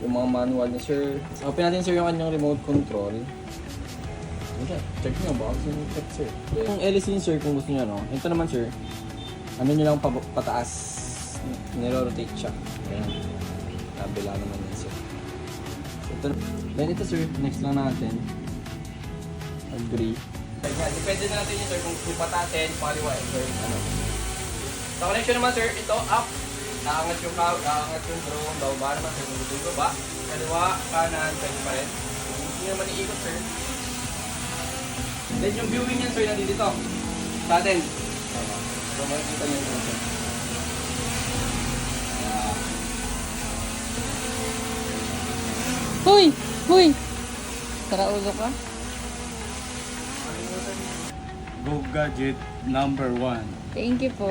yung mga manual niya, sir. Open natin, sir, yung kanyang remote control. Check nyo, baka gusto nyo check, sir. Yung LEC, sir, kung gusto nyo, no? Ito naman, sir, ano nyo lang pataas, niro-rotate siya. Ayan. Kabila naman yun, sir. Ito, then ito, sir, next lang natin. Agree. Depende na natin yun, sir, kung patasin, paliwa, sir, ano. Sa connection naman, sir, ito, up. Naangat yung drone, baba naman, sir, yung baba. Kaliwa, kanan, pwede pa rin. Hindi naman iikot, sir. Then yung viewing yan, sir, nandito dito. Sa atin. So, makikita nyo yun, sir. Huy! Huy! Tara ulo ka? Go Gadget number 1. Thank you po.